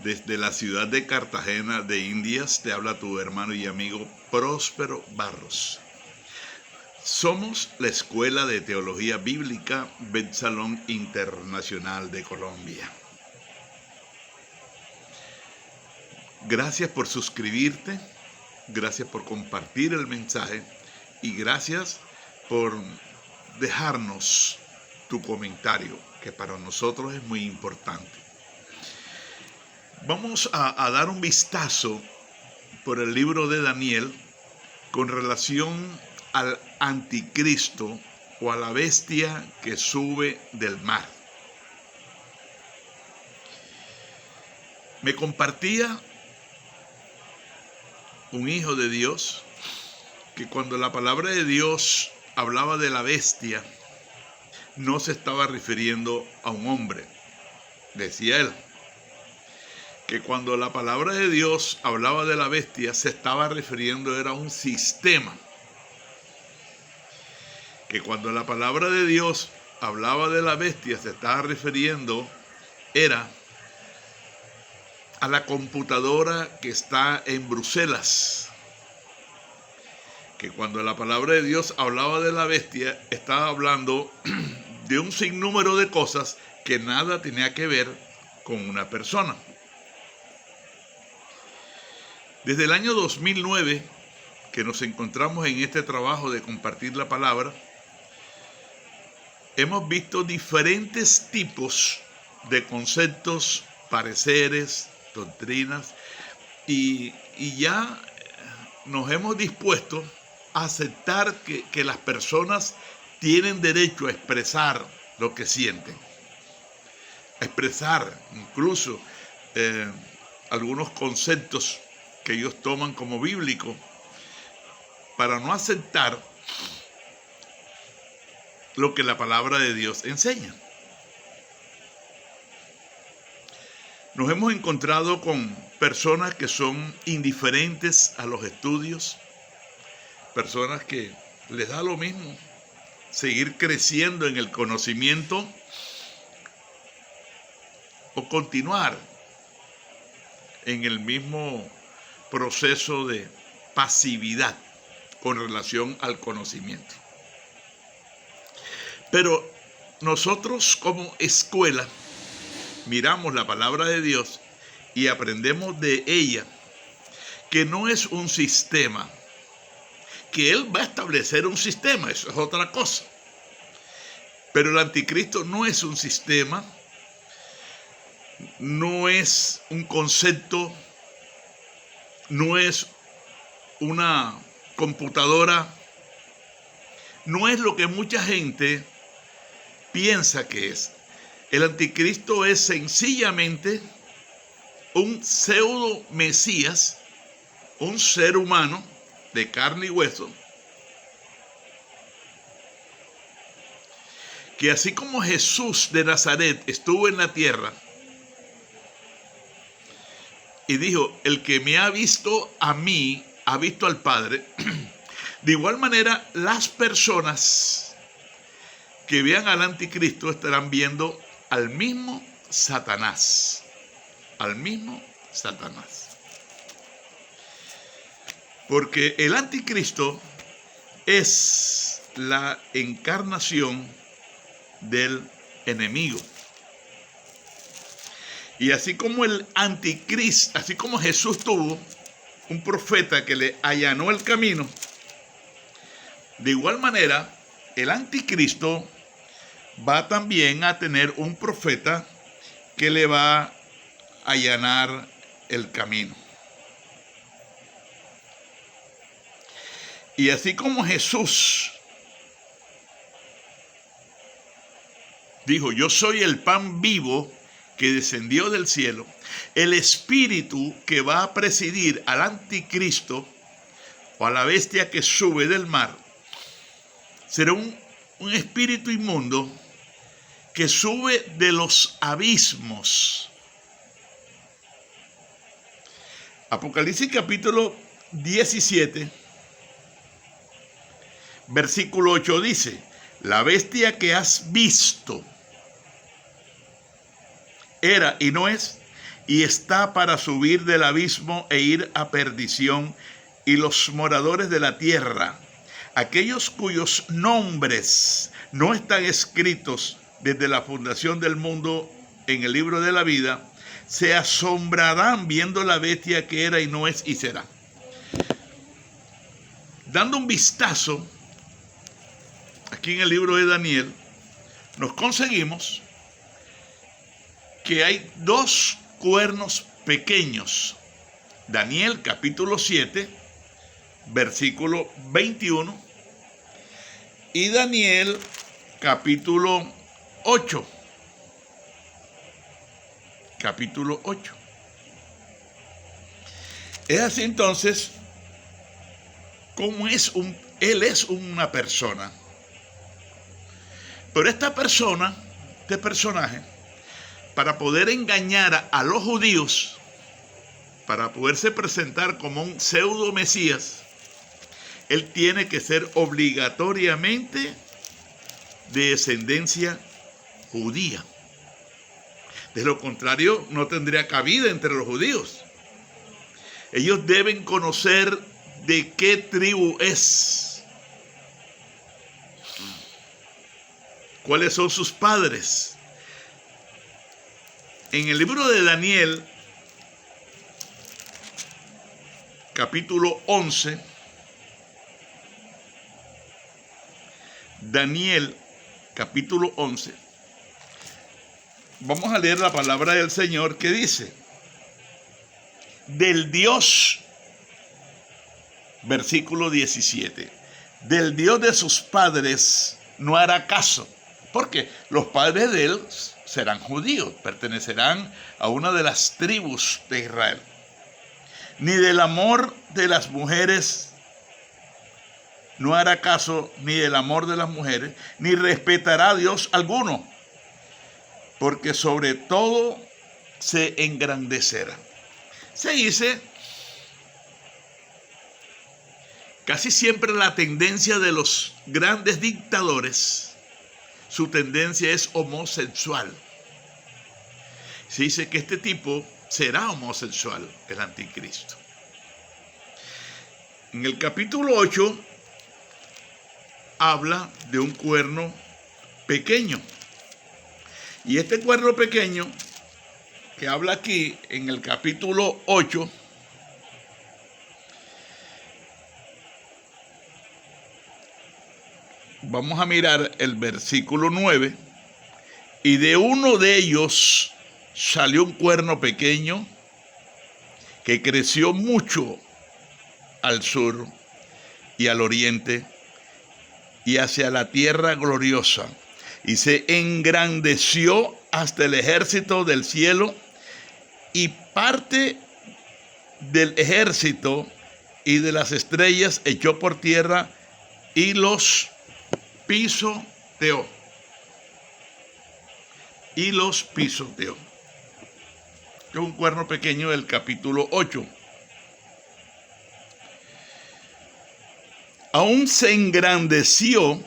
Desde la ciudad de Cartagena de Indias te habla tu hermano y amigo Próspero Barros. Somos la Escuela de Teología Bíblica Bet Salón Internacional de Colombia. Gracias por suscribirte, gracias por compartir el mensaje y gracias por dejarnos tu comentario, que para nosotros es muy importante. Vamos a dar un vistazo por el libro de Daniel con relación al anticristo o a la bestia que sube del mar. Me compartía un hijo de Dios que cuando la palabra de Dios hablaba de la bestia, no se estaba refiriendo a un hombre. Decía él que cuando la palabra de Dios hablaba de la bestia, se estaba refiriendo a un sistema. Que cuando la palabra de Dios hablaba de la bestia, se estaba refiriendo a la computadora que está en Bruselas. Que cuando la palabra de Dios hablaba de la bestia, estaba hablando de un sinnúmero de cosas que nada tenía que ver con una persona. Desde el año 2009, que nos encontramos en este trabajo de compartir la palabra, hemos visto diferentes tipos de conceptos, pareceres, doctrinas, y ya nos hemos dispuesto a aceptar que las personas tienen derecho a expresar lo que sienten, a expresar incluso algunos conceptos que ellos toman como bíblicos, para no aceptar lo que la palabra de Dios enseña. Nos hemos encontrado con personas que son indiferentes a los estudios, personas que les da lo mismo seguir creciendo en el conocimiento o continuar en el mismo proceso de pasividad con relación al conocimiento. Pero nosotros como escuela miramos la palabra de Dios y aprendemos de ella que no es un sistema, que Él va a establecer un sistema, eso es otra cosa. Pero el anticristo no es un sistema, no es un concepto, no es una computadora, no es lo que mucha gente piensa que es. El anticristo es sencillamente un pseudo mesías, un ser humano de carne y hueso, que así como Jesús de Nazaret estuvo en la tierra y dijo, el que me ha visto a mí, ha visto al Padre, de igual manera las personas que vean al anticristo estarán viendo al mismo Satanás, al mismo Satanás. Porque el anticristo es la encarnación del enemigo. Y así como el anticristo, así como Jesús tuvo un profeta que le allanó el camino, de igual manera el anticristo va también a tener un profeta que le va a allanar el camino. Y así como Jesús dijo, yo soy el pan vivo que descendió del cielo, el espíritu que va a presidir al anticristo o a la bestia que sube del mar, será un espíritu inmundo que sube de los abismos. Apocalipsis capítulo 17, versículo 8 dice, la bestia que has visto era y no es, y está para subir del abismo e ir a perdición, y los moradores de la tierra, aquellos cuyos nombres no están escritos desde la fundación del mundo en el libro de la vida, se asombrarán viendo la bestia que era y no es y será. Dando un vistazo aquí en el libro de Daniel, nos conseguimos que hay dos cuernos pequeños. Daniel capítulo 7, versículo 21, y Daniel capítulo 8. Capítulo 8. Es así entonces como él es una persona. Pero esta persona, este personaje, para poder engañar a los judíos, para poderse presentar como un pseudo mesías, él tiene que ser obligatoriamente de descendencia judía. De lo contrario, no tendría cabida entre los judíos. Ellos deben conocer de qué tribu es, cuáles son sus padres. En el libro de Daniel, capítulo 11, Daniel, capítulo 11, vamos a leer la palabra del Señor que dice: del Dios, versículo 17, del Dios de sus padres no hará caso, porque los padres de él serán judíos, pertenecerán a una de las tribus de Israel. Ni del amor de las mujeres no hará caso, ni del amor de las mujeres, ni respetará a Dios alguno, porque sobre todo se engrandecerá. Se dice, casi siempre la tendencia de los grandes dictadores, su tendencia es homosexual. Se dice que este tipo será homosexual, el anticristo. En el capítulo 8 habla de un cuerno pequeño. Y este cuerno pequeño que habla aquí en el capítulo 8 vamos a mirar el versículo 9. Y de uno de ellos salió un cuerno pequeño que creció mucho al sur y al oriente y hacia la tierra gloriosa, y se engrandeció hasta el ejército del cielo, y parte del ejército y de las estrellas echó por tierra y los pisoteó. Y los pisoteó. Es un cuerno pequeño del capítulo 8. Aún se engrandeció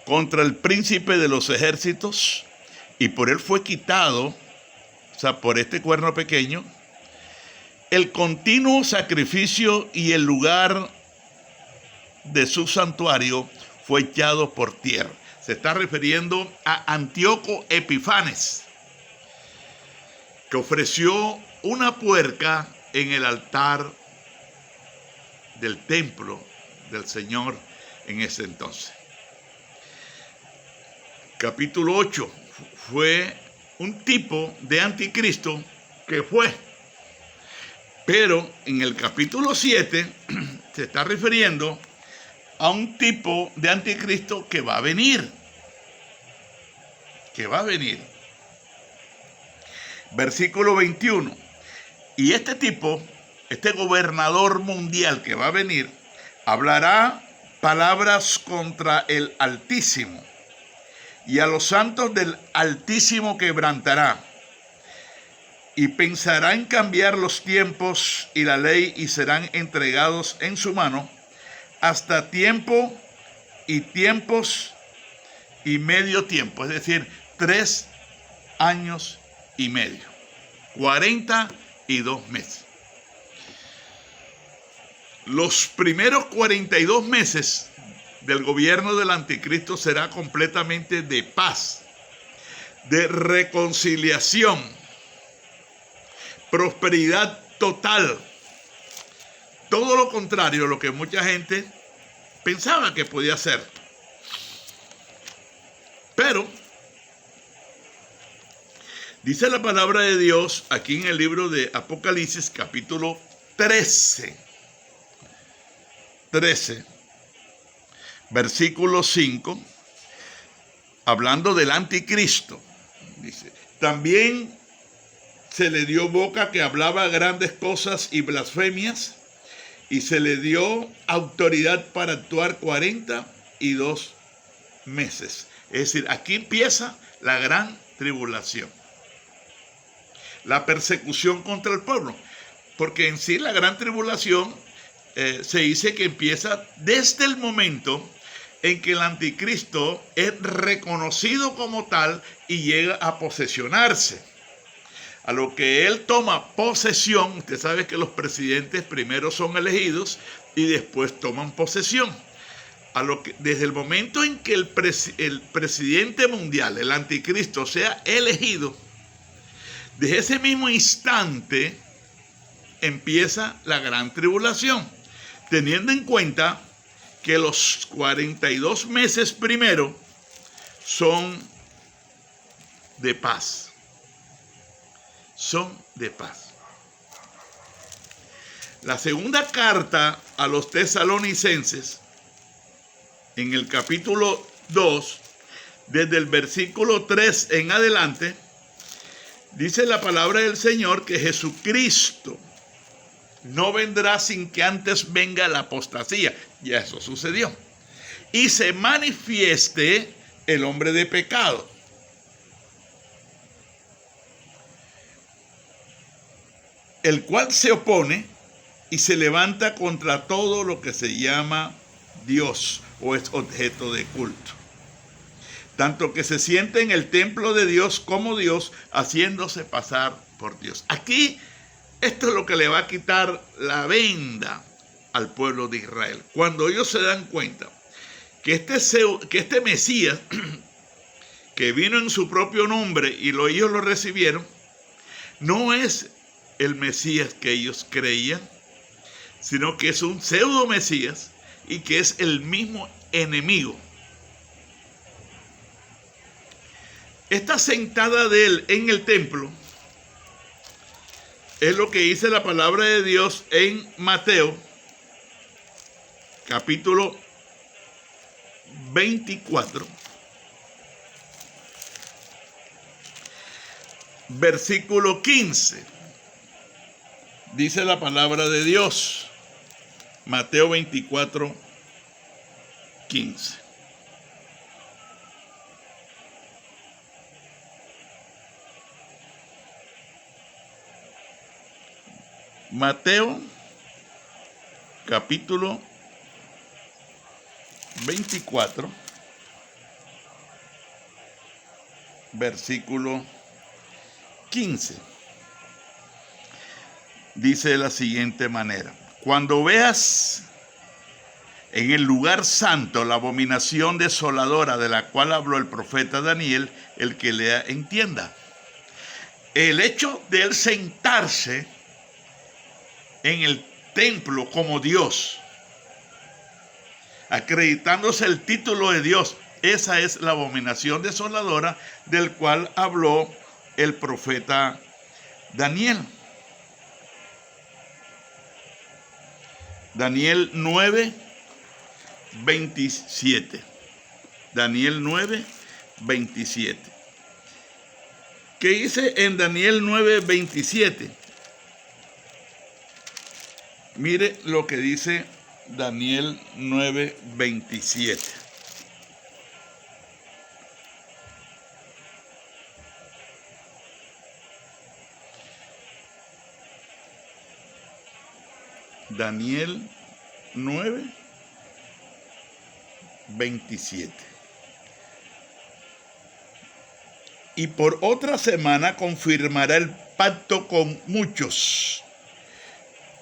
contra el príncipe de los ejércitos, y por él fue quitado, o sea, por este cuerno pequeño, el continuo sacrificio, y el lugar de su santuario fue echado por tierra. Se está refiriendo a Antíoco Epifanes, que ofreció una puerca en el altar del templo del Señor en ese entonces. Capítulo 8 fue un tipo de anticristo que fue. Pero en el capítulo 7 se está refiriendo a un tipo de anticristo que va a venir. Que va a venir. Versículo 21. Y este tipo, este gobernador mundial que va a venir, hablará palabras contra el Altísimo, y a los santos del Altísimo quebrantará, y pensará en cambiar los tiempos y la ley, y serán entregados en su mano hasta tiempo y tiempos y medio tiempo, es decir, 3 años y medio. 42 meses. Los primeros 42 meses del gobierno del anticristo será completamente de paz, de reconciliación, prosperidad total. Todo lo contrario a lo que mucha gente pensaba que podía ser. Pero dice la palabra de Dios aquí en el libro de Apocalipsis, capítulo 13, versículo 5, hablando del anticristo. Dice, también se le dio boca que hablaba grandes cosas y blasfemias, y se le dio autoridad para actuar 42 meses. Es decir, aquí empieza la gran tribulación, la persecución contra el pueblo, porque en sí la gran tribulación se dice que empieza desde el momento en que el anticristo es reconocido como tal y llega a posesionarse. A lo que él toma posesión, usted sabe que los presidentes primero son elegidos y después toman posesión. A lo que, desde el momento en que el presidente mundial, el anticristo, sea elegido, desde ese mismo instante empieza la gran tribulación, teniendo en cuenta que los 42 meses primero son de paz. Son de paz. La segunda carta a los tesalonicenses, en el capítulo 2, desde el versículo 3 en adelante, dice la palabra del Señor que Jesucristo no vendrá sin que antes venga la apostasía. Ya eso sucedió. Y se manifieste el hombre de pecado, el cual se opone y se levanta contra todo lo que se llama Dios o es objeto de culto, tanto que se siente en el templo de Dios como Dios, haciéndose pasar por Dios. Aquí esto es lo que le va a quitar la venda al pueblo de Israel. Cuando ellos se dan cuenta que este Mesías, que vino en su propio nombre y ellos lo recibieron, no es el Mesías que ellos creían, sino que es un pseudo Mesías y que es el mismo enemigo. Esta sentada de él en el templo es lo que dice la palabra de Dios en Mateo, capítulo 24, versículo 15. Dice la palabra de Dios, Mateo 24, 15. Mateo, capítulo 24, versículo 15. Dice de la siguiente manera: cuando veas en el lugar santo la abominación desoladora de la cual habló el profeta Daniel, el que lea entienda. El hecho de él sentarse en el templo como Dios, acreditándose el título de Dios, esa es la abominación desoladora del cual habló el profeta Daniel. Daniel 9, 27. Daniel 9, 27. ¿Qué dice en Daniel 9, 27? Mire lo que dice Daniel 9, 27. Daniel 9, 27. Y por otra semana confirmará el pacto con muchos.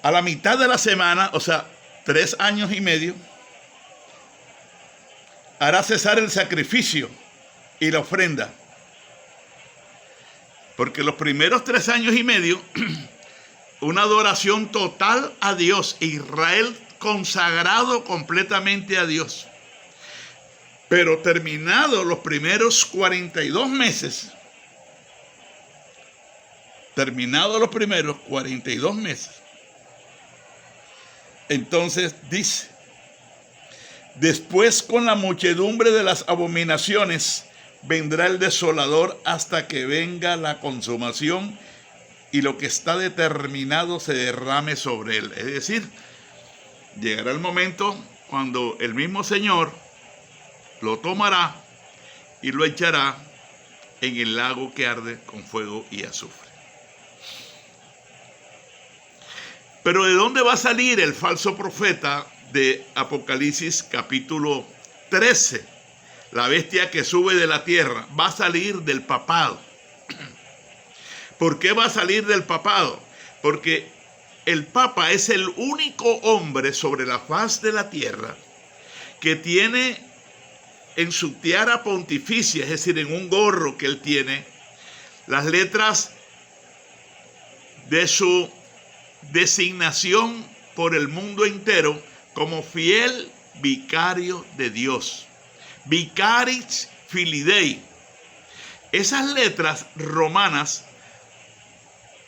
A la mitad de la semana, o sea, 3 años y medio, hará cesar el sacrificio y la ofrenda. Porque los primeros 3 años y medio, una adoración total a Dios, Israel consagrado completamente a Dios. Pero terminados los primeros 42 meses, entonces dice, después con la muchedumbre de las abominaciones vendrá el desolador hasta que venga la consumación y lo que está determinado se derrame sobre él. Es decir, llegará el momento cuando el mismo Señor lo tomará y lo echará en el lago que arde con fuego y azufre. Pero ¿de dónde va a salir el falso profeta de Apocalipsis capítulo 13? La bestia que sube de la tierra va a salir del papado. ¿Por qué va a salir del papado? Porque el papa es el único hombre sobre la faz de la tierra que tiene en su tiara pontificia, es decir, en un gorro que él tiene, las letras de su designación por el mundo entero como fiel vicario de Dios. Vicaris Filii. Esas letras romanas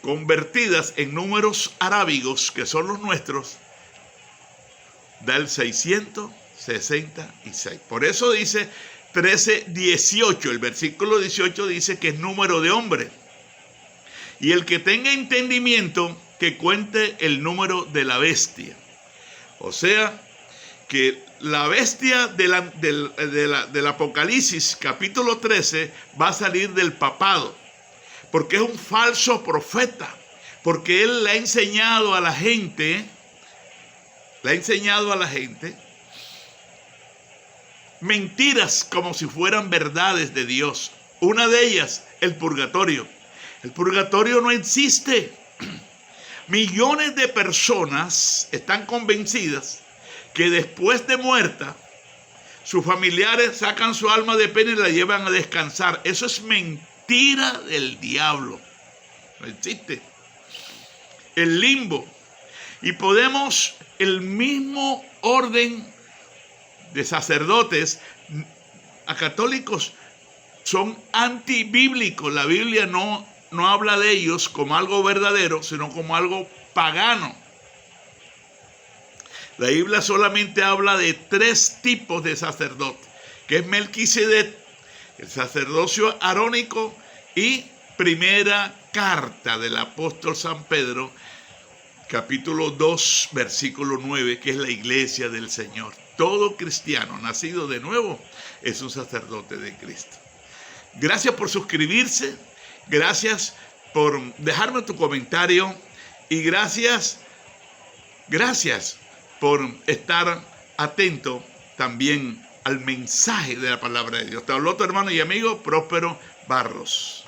convertidas en números arábigos, que son los nuestros, da el 666. Por eso dice 13:18. El versículo 18 dice que es número de hombre. Y el que tenga entendimiento, que cuente el número de la bestia. O sea, que la bestia del Apocalipsis capítulo 13 va a salir del papado, porque es un falso profeta, porque él le ha enseñado a la gente, mentiras como si fueran verdades de Dios. Una de ellas, el purgatorio. El purgatorio no existe. Millones de personas están convencidas que después de muerta, sus familiares sacan su alma de pena y la llevan a descansar. Eso es mentira del diablo. No existe. El limbo. Y podemos, el mismo orden de sacerdotes a católicos son antibíblicos. La Biblia no habla de ellos como algo verdadero, sino como algo pagano. La Biblia solamente habla de 3 tipos de sacerdotes, que es Melquisedec, el sacerdocio arónico y primera carta del apóstol San Pedro, capítulo 2, versículo 9, que es la iglesia del Señor. Todo cristiano nacido de nuevo es un sacerdote de Cristo. Gracias por suscribirse. Gracias por dejarme tu comentario y gracias por estar atento también al mensaje de la palabra de Dios. Te habló tu hermano y amigo Próspero Barros.